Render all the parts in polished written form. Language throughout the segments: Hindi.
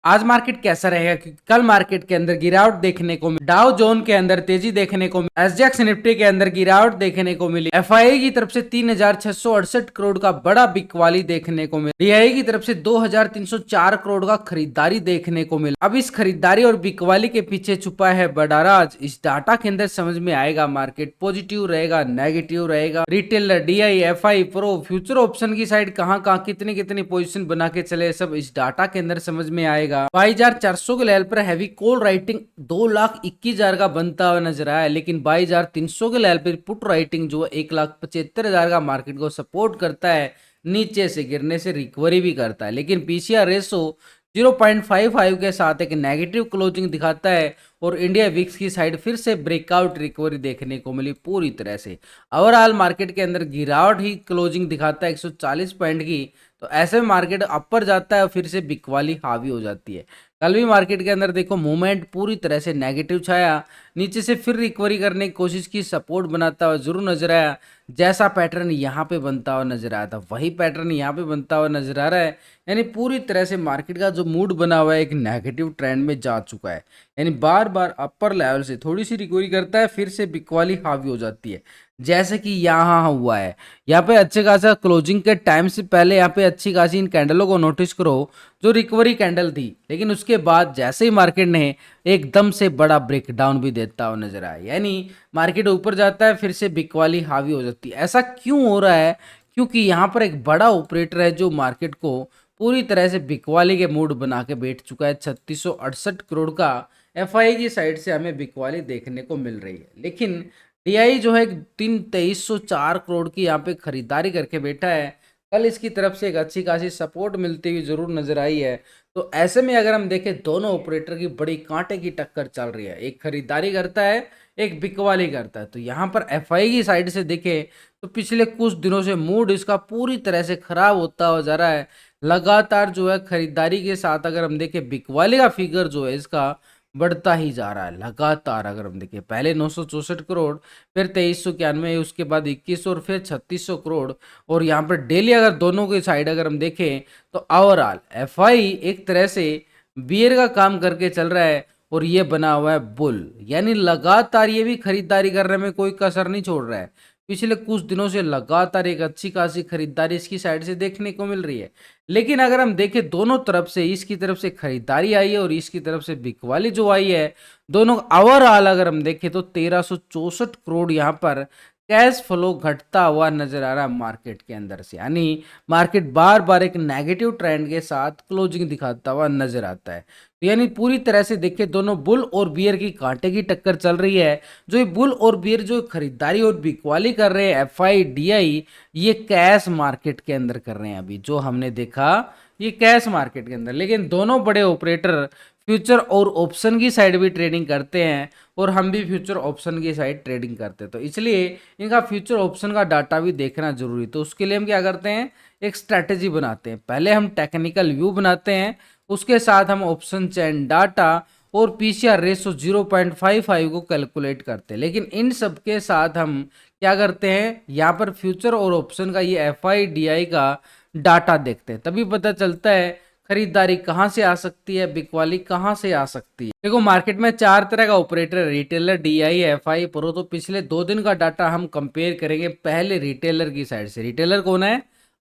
आज मार्केट कैसा रहेगा क्योंकि कल मार्केट के अंदर गिरावट देखने को मिली, डाउ जोन के अंदर तेजी देखने को मिली, एसजीएक्स निफ्टी के अंदर गिरावट देखने को मिली, एफआईआई की तरफ से 3,668 करोड़ का बड़ा बिकवाली देखने को मिला, डीआई की तरफ से 2,304 करोड़ का खरीदारी देखने को मिला। अब इस खरीदारी और बिकवाली के पीछे छुपा है बड़ा राज, इस डाटा के अंदर समझ में आएगा। मार्केट पॉजिटिव रहेगा, नेगेटिव रहेगा, retailer, DI, FI, pro, future option की साइड कहां कहां कितनी कितनी पोजीशन बना के चले, सब इस डाटा के अंदर समझ में आएगा। 22,400 के लेवल पर हैवी कॉल राइटिंग 2,21,000 का बनता हुआ नजर आया, लेकिन 22,300 के लेवल पर पुट राइटिंग जो 1,75,000 का मार्केट को सपोर्ट करता है, नीचे से गिरने से रिकवरी भी करता है। लेकिन पीसीआर रेशो 0.55 के साथ एक नेगेटिव क्लोजिंग दिखाता है और इंडिया विक्स की साइड फिर से ब्रेकआउट रिकवरी देखने को मिली पूरी तरह से। ओवरऑल मार्केट के अंदर गिरावट ही क्लोजिंग दिखाता है 140 पॉइंट की, तो ऐसे में मार्केट अपर जाता है और फिर से बिकवाली हावी हो जाती है। कल भी मार्केट के अंदर देखो मूवमेंट पूरी तरह से नेगेटिव छाया, नीचे से फिर रिकवरी करने की कोशिश की, सपोर्ट बनाता हुआ जरूर नजर आया। जैसा पैटर्न यहाँ पे बनता हुआ नजर आया था वही पैटर्न यहाँ पे बनता हुआ नजर आ रहा है, यानी पूरी तरह से मार्केट का जो मूड बना हुआ है एक नेगेटिव ट्रेंड में जा चुका है। यानी बार बार अपर लेवल से थोड़ी सी रिकवरी करता है, फिर से बिकवाली हावी हो जाती है, जैसे कि यहाँ हुआ है। यहाँ पे अच्छे खासा क्लोजिंग के टाइम से पहले यहाँ पे अच्छी खासी इन कैंडलों को नोटिस करो जो रिकवरी कैंडल थी, लेकिन उसके बाद जैसे ही मार्केट ने एकदम से बड़ा ब्रेकडाउन भी देता हुआ नजर आया, यानी मार्केट ऊपर जाता है फिर से बिकवाली हावी हो जाती है। ऐसा क्यों हो रहा है? क्योंकि यहाँ पर एक बड़ा ऑपरेटर है जो मार्केट को पूरी तरह से बिकवाली के मूड बना के बैठ चुका है। 3668 करोड़ का एफआई की साइड से हमें बिकवाली देखने को मिल रही है, लेकिन डीआई जो है 2304 करोड़ की यहाँ पे खरीदारी करके बैठा है। कल इसकी तरफ से एक अच्छी खासी सपोर्ट मिलती हुई जरूर नजर आई है। तो ऐसे में अगर हम देखें दोनों ऑपरेटर की बड़ी कांटे की टक्कर चल रही है, एक खरीदारी करता है एक बिकवाली करता है। तो यहाँ पर एफआई की साइड से देखें तो पिछले कुछ दिनों से मूड इसका पूरी तरह से खराब होता हुआ जा रहा है। लगातार जो है खरीदारी के साथ अगर हम देखें बिकवाली का फिगर जो है इसका बढ़ता ही जा रहा है लगातार। अगर हम देखें पहले 964 करोड़, फिर 2391, उसके बाद 21 और फिर 3600 करोड़। और यहाँ पर डेली अगर दोनों की साइड अगर हम देखें तो ओवरऑल एफआई एक तरह से बियर का काम करके चल रहा है और ये बना हुआ है बुल, यानी लगातार ये भी खरीदारी करने में कोई कसर नहीं छोड़ रहा है। पिछले कुछ दिनों से लगातार एक अच्छी खासी खरीदारी इसकी साइड से देखने को मिल रही है। लेकिन अगर हम देखें दोनों तरफ से, इसकी तरफ से खरीदारी आई है और इसकी तरफ से बिकवाली जो आई है, दोनों ओवरऑल अगर हम देखें तो 1364 करोड़ यहाँ पर कैश फ्लो घटता हुआ नजर आ रहा है मार्केट के अंदर से। यानी मार्केट बार बार एक नेगेटिव ट्रेंड के साथ क्लोजिंग दिखाता हुआ नजर आता है। तो यानी पूरी तरह से देखिए दोनों बुल और बियर की कांटे की टक्कर चल रही है। जो ये बुल और बियर जो खरीदारी और बिकवाली कर रहे हैं एफआई डीआई, ये कैश मार्केट के अंदर कर रहे हैं। अभी जो हमने देखा ये कैश मार्केट के अंदर, लेकिन दोनों बड़े ऑपरेटर फ्यूचर और ऑप्शन की साइड भी ट्रेडिंग करते हैं और हम भी फ्यूचर ऑप्शन की साइड ट्रेडिंग करते हैं। तो इसलिए इनका फ्यूचर ऑप्शन का डाटा भी देखना जरूरी। तो उसके लिए हम क्या करते हैं, एक स्ट्रैटेजी बनाते हैं। पहले हम टेक्निकल व्यू बनाते हैं, उसके साथ हम ऑप्शन चेन डाटा और पीसीआर रेशो 0.55 को कैलकुलेट करते हैं। लेकिन इन सब के साथ हम क्या करते हैं, यहाँ पर फ्यूचर और ऑप्शन का ये एफआई डीआई का डाटा देखते हैं, तभी पता चलता है खरीदारी कहाँ से आ सकती है, बिकवाली कहाँ से आ सकती है। देखो मार्केट में चार तरह का ऑपरेटर है, रिटेलर, डीआई, एफआई, प्रो। तो पिछले 2 दिन का डाटा हम कंपेयर करेंगे पहले रिटेलर की साइड से। रिटेलर कौन है?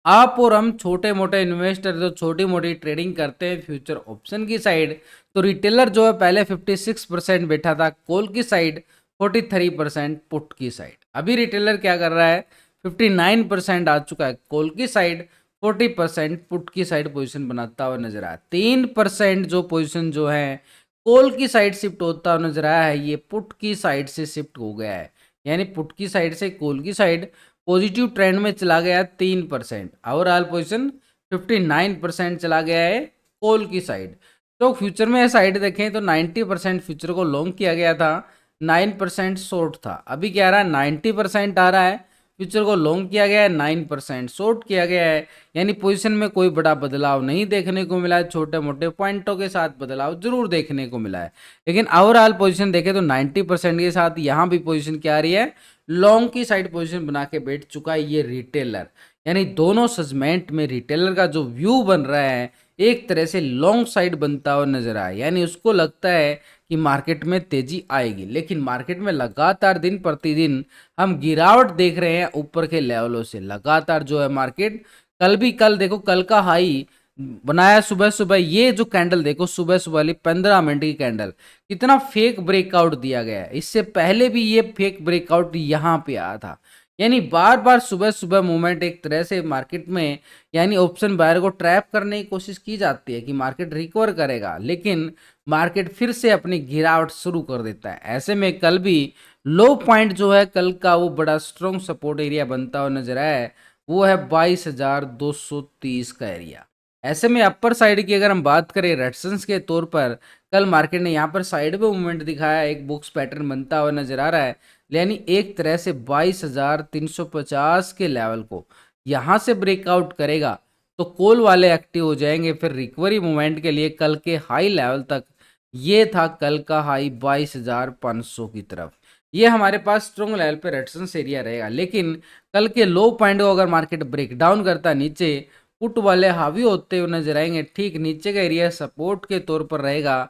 आप और हम छोटे मोटे इन्वेस्टर जो छोटी मोटी ट्रेडिंग करते हैं फ्यूचर ऑप्शन की साइड। तो रिटेलर जो है पहले 56% बैठा था कॉल की साइड, 43% पुट की साइड। अभी रिटेलर क्या कर रहा है, 59% आ चुका है कॉल की साइड, 40% पुट की साइड पोजीशन बनाता हुआ नजर आया। 3% जो पोजीशन जो है कॉल की साइड शिफ्ट होता हुआ नजर आया है, ये पुट की साइड से शिफ्ट हो गया है। यानी पुट की साइड से कॉल की साइड पॉजिटिव ट्रेंड में चला गया 3%। ओवरऑल पोजीशन 59% चला गया है कॉल की साइड। तो फ्यूचर में साइड देखें तो 90% फ्यूचर को लॉन्ग किया गया था, 9% शॉर्ट था। अभी क्या आ रहा है, 90% आ रहा है फ्यूचर को लॉन्ग किया गया है, 9% शॉर्ट किया गया है। यानी पोजीशन में कोई बड़ा बदलाव नहीं देखने को मिला है, छोटे मोटे पॉइंटों के साथ बदलाव जरूर देखने को मिला है। लेकिन ओवरऑल पोजीशन देखें तो 90% के साथ यहाँ भी पोजीशन क्या आ रही है, लॉन्ग की साइड पोजीशन बना के बैठ चुका है ये रिटेलर। यानी दोनों सेगमेंट में रिटेलर का जो व्यू बन रहा है एक तरह से लॉन्ग साइड बनता हुआ नजर आया, यानी उसको लगता है कि मार्केट में तेजी आएगी, लेकिन मार्केट में लगातार दिन प्रतिदिन हम गिरावट देख रहे हैं ऊपर के लेवलों से। लगातार जो है मार्केट कल देखो, कल का हाई बनाया सुबह सुबह, ये जो कैंडल देखो सुबह सुबह वाली 15 मिनट की कैंडल, कितना फेक ब्रेकआउट दिया गया है। इससे पहले भी ये फेक ब्रेकआउट यहाँ पे आया था। यानी बार बार सुबह सुबह मूवमेंट एक तरह से मार्केट में, यानी ऑप्शन बायर को ट्रैप करने की कोशिश की जाती है कि मार्केट रिकवर करेगा, लेकिन मार्केट फिर से अपनी गिरावट शुरू कर देता है। ऐसे में कल भी लो पॉइंट जो है कल का वो बड़ा स्ट्रॉन्ग सपोर्ट एरिया बनता हुआ नजर आया है, वो है 22,230 का एरिया। ऐसे में अपर साइड की अगर हम बात करें रेजिस्टेंस के तौर पर, कल मार्केट ने यहाँ पर साइड में मूवमेंट दिखाया, एक बॉक्स पैटर्न बनता हुआ नजर आ रहा है, यानी एक तरह से 22,350 के लेवल को यहाँ से ब्रेकआउट करेगा तो कॉल वाले एक्टिव हो जाएंगे फिर रिकवरी मूवमेंट के लिए कल के हाई लेवल तक। ये था कल का हाई 22,500 की तरफ, ये हमारे पास स्ट्रॉन्ग लेवल पे रेजिस्टेंस एरिया रहेगा। लेकिन कल के लो पॉइंट को अगर मार्केट ब्रेक डाउन करता नीचे, पुट वाले हावी होते हुए नजर आएंगे। ठीक नीचे का एरिया सपोर्ट के तौर पर रहेगा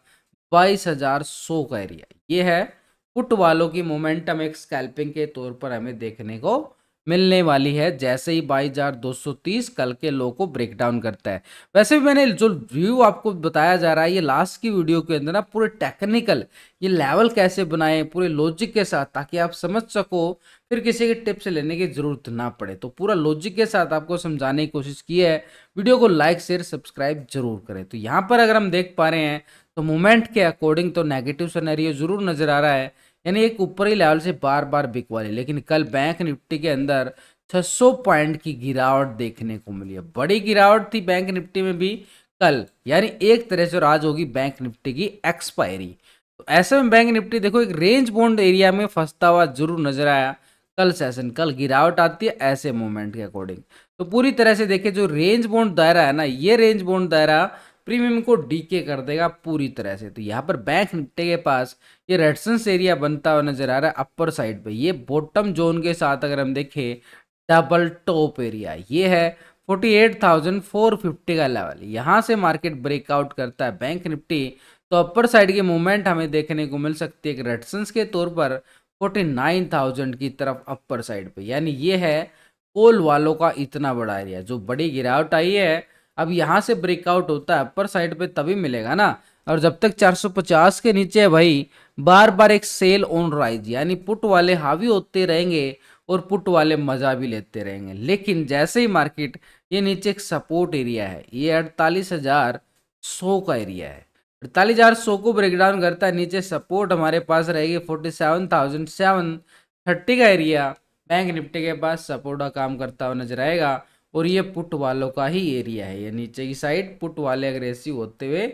22,100 का एरिया। ये है पुट वालों की मोमेंटम एक स्कैल्पिंग के तौर पर हमें देखने को मिलने वाली है, जैसे ही 22,230 कल के लो को ब्रेक डाउन करता है। वैसे भी मैंने जो व्यू आपको बताया जा रहा है ये लास्ट की वीडियो के अंदर ना, पूरे टेक्निकल ये लेवल कैसे बनाए पूरे लॉजिक के साथ, ताकि आप समझ सको, फिर किसी के टिप्स लेने की जरूरत ना पड़े, तो पूरा लॉजिक के साथ आपको समझाने की कोशिश की है। वीडियो को लाइक शेयर सब्सक्राइब जरूर करें। तो यहाँ पर अगर हम देख पा रहे हैं तो मूवमेंट के अकॉर्डिंग तो नेगेटिव सिनेरियो जरूर नजर आ रहा है, यानी एक ऊपरी लेवल से बार बार बिक वाली। लेकिन कल बैंक निफ्टी के अंदर 600 पॉइंट की गिरावट देखने को मिली है, बड़ी गिरावट थी बैंक निफ्टी में भी कल, यानी एक तरह से आज होगी बैंक निफ्टी की एक्सपायरी। तो ऐसे में बैंक निफ्टी देखो एक रेंज बाउंड एरिया में फंसता हुआ जरूर नजर आया कल सेशन। कल गिरावट आती है ऐसे मूवमेंट के अकॉर्डिंग, तो पूरी तरह से देखिए जो रेंज बाउंड दायरा है ना, ये रेंज बाउंड दायरा प्रीमियम को डीके कर देगा पूरी तरह से। तो यहाँ पर बैंक निफ्टी के पास ये रेजिस्टेंस एरिया बनता हुआ नजर आ रहा है अपर साइड पे, ये बॉटम जोन के साथ अगर हम देखें डबल टॉप एरिया, ये है 48,450 का लेवल। यहाँ से मार्केट ब्रेकआउट करता है बैंक निफ्टी तो अपर साइड की मूवमेंट हमें देखने को मिल सकती है एक रेजिस्टेंस के तौर पर 49,000 की तरफ अपर साइड पे। यानी ये है कॉल वालों का इतना बड़ा एरिया, जो बड़ी गिरावट आई है अब यहाँ से ब्रेकआउट होता है अपर साइड पे तभी मिलेगा ना। और जब तक 450 के नीचे है भाई, बार बार एक सेल ऑन राइज, यानी पुट वाले हावी होते रहेंगे और पुट वाले मजा भी लेते रहेंगे। लेकिन जैसे ही मार्केट ये नीचे एक सपोर्ट एरिया है, ये 48,100 का एरिया है, 48,100 को ब्रेकडाउन करता है नीचे, सपोर्ट हमारे पास रहेगी 47,730 का एरिया बैंक निफ्टी के पास सपोर्ट का काम करता हुआ नजर आएगा। और ये पुट वालों का ही एरिया है, ये नीचे की साइड पुट वाले अग्रेसिव होते हुए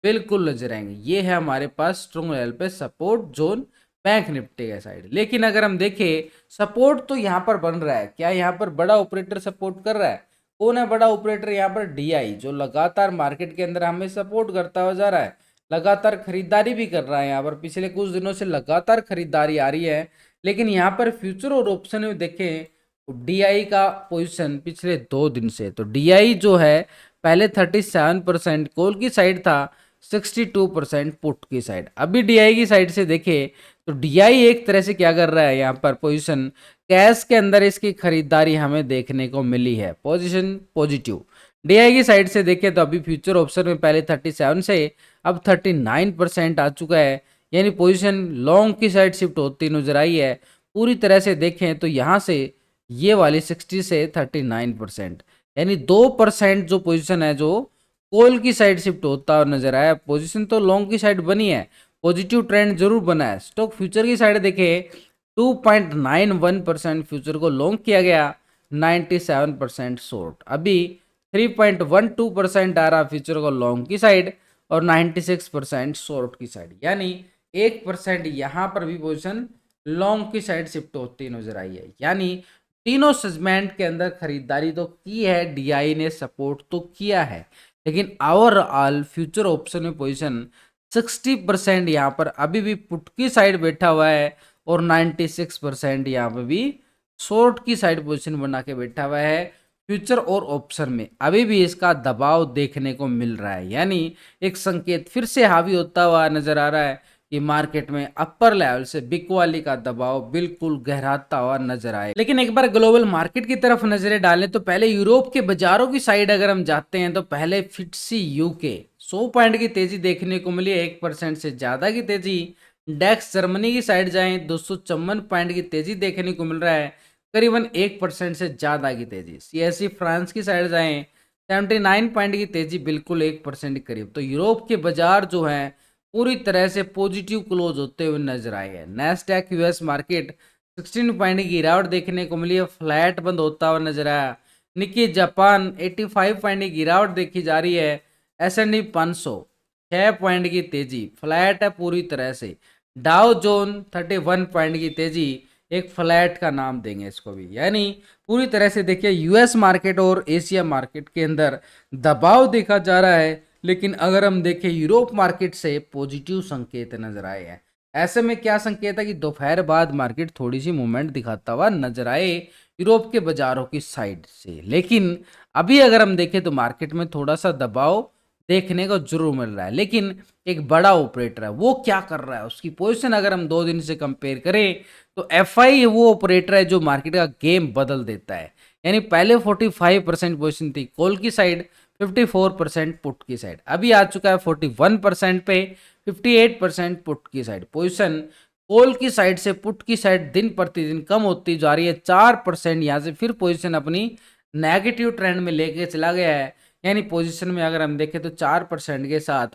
बिल्कुल नजर आएंगे। ये है हमारे पास स्ट्रॉन्ग लेवल पे सपोर्ट जोन बैंक निफ्टी के साइड। लेकिन अगर हम देखें सपोर्ट तो यहाँ पर बन रहा है, क्या यहाँ पर बड़ा ऑपरेटर सपोर्ट कर रहा है? कौन है बड़ा ऑपरेटर यहाँ पर? डीआई, जो लगातार मार्केट के अंदर हमें सपोर्ट करता हुआ जा रहा है, लगातार खरीदारी भी कर रहा है। यहाँ पर पिछले कुछ दिनों से लगातार खरीदारी आ रही है। लेकिन यहाँ पर फ्यूचर और ऑप्शन में देखें डीआई का पोजीशन पिछले 2 दिन से, तो डीआई जो है पहले 37% कॉल की साइड था, 62% पुट की साइड। अभी डीआई की साइड से देखे तो डीआई एक तरह से क्या कर रहा है, यहाँ पर पोजीशन कैश के अंदर इसकी खरीदारी हमें देखने को मिली है, पोजीशन पॉजिटिव। डीआई की साइड से देखे तो अभी फ्यूचर ऑप्शन में पहले 37 से अब 39% आ चुका है, यानी पोजीशन लॉन्ग की साइड शिफ्ट होती नजर आई है। पूरी तरह से देखें तो यहाँ से ये वाली 60 से 39%, यानी 2% जो पोजीशन है जो कॉल की साइड शिफ्ट होता और नजर आया। पोजीशन तो लॉन्ग की साइड बनी है, पॉजिटिव ट्रेंड जरूर बना है। स्टॉक फ्यूचर की साइड देखे 2.91% फ्यूचर को लॉन्ग किया गया, 97% शॉर्ट। अभी 3.12% आ रहा फ्यूचर को लॉन्ग की साइड और 96% शॉर्ट की साइड, यानी 1% यहाँ पर भी पोजीशन लॉन्ग की साइड शिफ्ट होती नजर आई है। यानी तीनों सेगमेंट के अंदर खरीदारी तो की है, डीआई ने सपोर्ट तो किया है, लेकिन ओवरऑल फ्यूचर ऑप्शन में पोजीशन 60% यहाँ पर अभी भी पुट की साइड बैठा हुआ है और 96% यहाँ पर भी शॉर्ट की साइड पोजीशन बना के बैठा हुआ है। फ्यूचर और ऑप्शन में अभी भी इसका दबाव देखने को मिल रहा है, यानी एक संकेत फिर से हावी होता हुआ नजर आ रहा है कि मार्केट में अपर लेवल से बिकवाली का दबाव बिल्कुल गहराता हुआ नजर आए। लेकिन एक बार ग्लोबल मार्केट की तरफ नजरें डालें तो पहले यूरोप के बाजारों की साइड अगर हम जाते हैं तो पहले फिट्सी यूके 100 पॉइंट की तेजी देखने को मिली, 1% से ज्यादा की तेजी। डेक्स जर्मनी की साइड जाएं 254 पॉइंट की तेजी देखने को मिल रहा है, करीबन 1% से ज्यादा की तेजी। सीएसई फ्रांस की साइड जाएं 79 पॉइंट की तेजी, बिल्कुल 1% के करीब। तो यूरोप के बाजार जो है पूरी तरह से पॉजिटिव क्लोज होते हुए नजर आए हैं। नेस्डैक यूएस मार्केट 16 पॉइंट की गिरावट देखने को मिली है, फ्लैट बंद होता हुआ नजर आया। निक्की जापान 85 पॉइंट की गिरावट देखी जा रही है। एस&पी 500 6 पॉइंट की तेजी, फ्लैट है पूरी तरह से। डाउ जोन 31 पॉइंट की तेजी, एक फ्लैट का नाम देंगे इसको भी। यानी पूरी तरह से देखिए यूएस मार्केट और एशिया मार्केट के अंदर दबाव देखा जा रहा है, लेकिन अगर हम देखें यूरोप मार्केट से पॉजिटिव संकेत नजर आए हैं। ऐसे में क्या संकेत है कि दोपहर बाद मार्केट थोड़ी सी मूवमेंट दिखाता हुआ नजर आए यूरोप के बाजारों की साइड से। लेकिन अभी अगर हम देखें तो मार्केट में थोड़ा सा दबाव देखने को जरूर मिल रहा है, लेकिन एक बड़ा ऑपरेटर है वो क्या कर रहा है, उसकी पोजीशन अगर हम 2 दिन से कंपेयर करें तो एफआई वो ऑपरेटर है जो मार्केट का गेम बदल देता है। यानी पहले 45% पोजीशन थी कॉल की साइड, 54% पुट की साइड, अभी आ चुका है 41% पे, 58% पुट की साइड। पोजीशन कॉल की साइड से पुट की साइड दिन प्रतिदिन कम होती जा रही है, 4% यहाँ से फिर पोजीशन अपनी नेगेटिव ट्रेंड में लेके चला गया है। यानी पोजीशन में अगर हम देखें तो 4% के साथ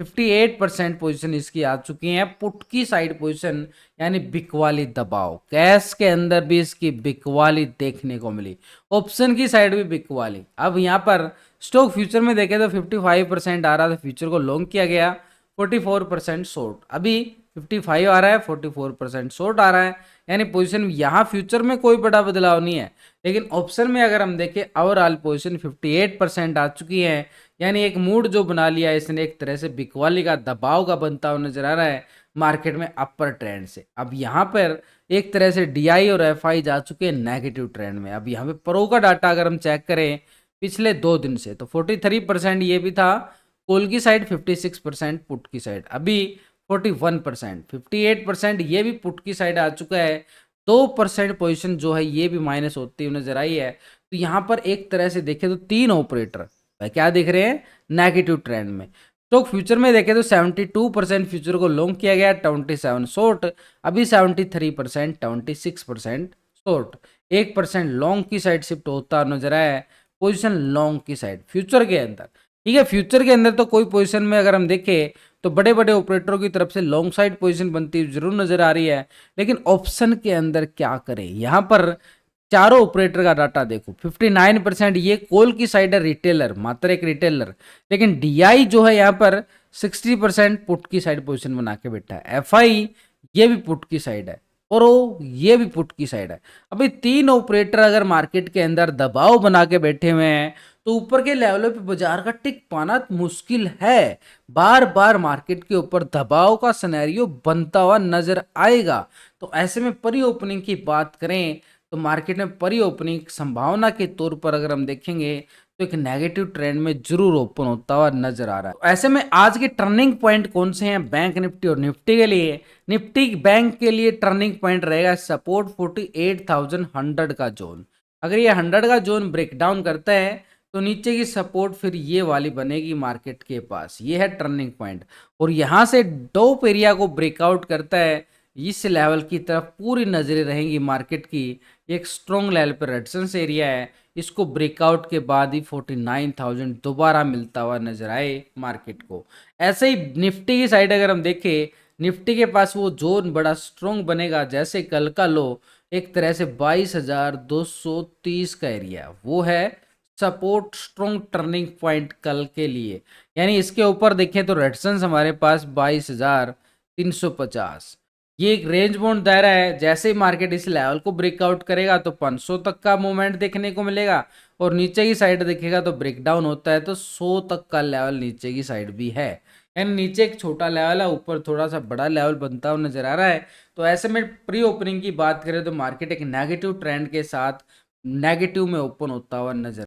58% पोजीशन इसकी आ चुकी है पुट की साइड पोजीशन, यानी बिकवाली दबाव। कैश के अंदर भी इसकी बिकवाली देखने को मिली, ऑप्शन की साइड भी बिकवाली। अब यहाँ पर स्टॉक फ्यूचर में देखें तो 55% आ रहा था, फ्यूचर को लॉन्ग किया गया, 44% शॉर्ट। अभी 55 आ रहा है, 44% शॉर्ट आ रहा है। यानी पोजीशन यहाँ फ्यूचर में कोई बड़ा बदलाव नहीं है, लेकिन ऑप्शन में अगर हम देखें ओवरऑल पोजीशन 58% आ चुकी है। यानी एक मूड जो बना लिया है इसने, एक तरह से बिकवाली का दबाव का बनता हुआ नजर आ रहा है मार्केट में अपर ट्रेंड से। अब यहाँ पर एक तरह से डीआई और एफआई जा चुके हैं नेगेटिव ट्रेंड में। अब यहाँ पे प्रो का डाटा अगर हम चेक करें पिछले 2 दिन से तो 43% ये भी था कॉल की साइड, 56% पुट की साइड। अभी 41%, 58% ये भी पुट की साइड आ चुका है। 2% पोजीशन जो है ये भी माइनस होती हुई नजर आई है। तो यहाँ पर एक तरह से देखें तो 3 ऑपरेटर क्या दिख रहे हैं नेगेटिव ट्रेंड में। तो फ्यूचर में देखें तो 72% फ्यूचर को लॉन्ग किया गया, 27 शॉर्ट। अभी 73%, 26% शॉर्ट, 1% लॉन्ग की साइड शिफ्ट होता नजर आया है पोजीशन लॉन्ग की साइड फ्यूचर के अंदर। ठीक है, फ्यूचर के अंदर तो कोई पोजीशन में अगर हम देखें तो बड़े बड़े ऑपरेटरों की तरफ से लॉन्ग साइड पोजीशन बनती हुई जरूर नजर आ रही है, लेकिन ऑप्शन के अंदर क्या करें। यहां पर चारों ऑपरेटर का डाटा देखो, 59% ये कॉल की साइड है, रिटेलर, मात्र एक रिटेलर। लेकिन डीआई जो है यहाँ पर 60% पुट की साइड पोजीशन बना के बैठा है। एफआई ये भी पुट की साइड है और वो ये भी पुट की साइड है। अभी 3 ऑपरेटर अगर मार्केट के अंदर दबाव बना के बैठे हुए हैं तो ऊपर के लेवलों पे बाजार का टिक पाना मुश्किल है। बार बार मार्केट के ऊपर दबाव का सिनेरियो बनता हुआ नजर आएगा। तो ऐसे में प्री ओपनिंग की बात करें तो मार्केट में प्री ओपनिंग संभावना के तौर पर अगर हम देखेंगे तो एक नेगेटिव ट्रेंड में जरूर ओपन होता हुआ नजर आ रहा है। तो ऐसे में आज के टर्निंग पॉइंट कौन से हैं बैंक निफ्टी और निफ्टी के लिए? निफ्टी बैंक के लिए टर्निंग पॉइंट रहेगा सपोर्ट 48,100 का जोन। अगर ये 100 का जोन ब्रेक डाउन करता है तो नीचे की सपोर्ट फिर ये वाली बनेगी मार्केट के पास, ये है टर्निंग पॉइंट। और यहां से टॉप एरिया को ब्रेकआउट करता है इस लेवल की तरफ पूरी नजरें रहेंगी मार्केट की। एक स्ट्रॉन्ग लेवल पर रेजिस्टेंस एरिया है, इसको ब्रेकआउट के बाद ही 49,000 दोबारा मिलता हुआ नजर आए मार्केट को। ऐसे ही निफ्टी की साइड अगर हम देखें, निफ्टी के पास वो जोन बड़ा स्ट्रॉन्ग बनेगा जैसे कल का लो एक तरह से 22,230 का एरिया, वो है सपोर्ट स्ट्रॉन्ग टर्निंग पॉइंट कल के लिए। यानी इसके ऊपर देखें तो रेजिस्टेंस हमारे पास 22,350, ये एक रेंज बाउंड दायरा है। जैसे ही मार्केट इस लेवल को ब्रेकआउट करेगा तो 500 तक का मूवमेंट देखने को मिलेगा और नीचे की साइड देखेगा तो ब्रेकडाउन होता है तो 100 तक का लेवल नीचे की साइड भी है। यानी नीचे एक छोटा लेवल है, ऊपर थोड़ा सा बड़ा लेवल बनता हुआ नजर आ रहा है। तो ऐसे में प्री ओपनिंग की बात करें तो मार्केट एक नेगेटिव ट्रेंड के साथ नेगेटिव में ओपन होता हुआ नजर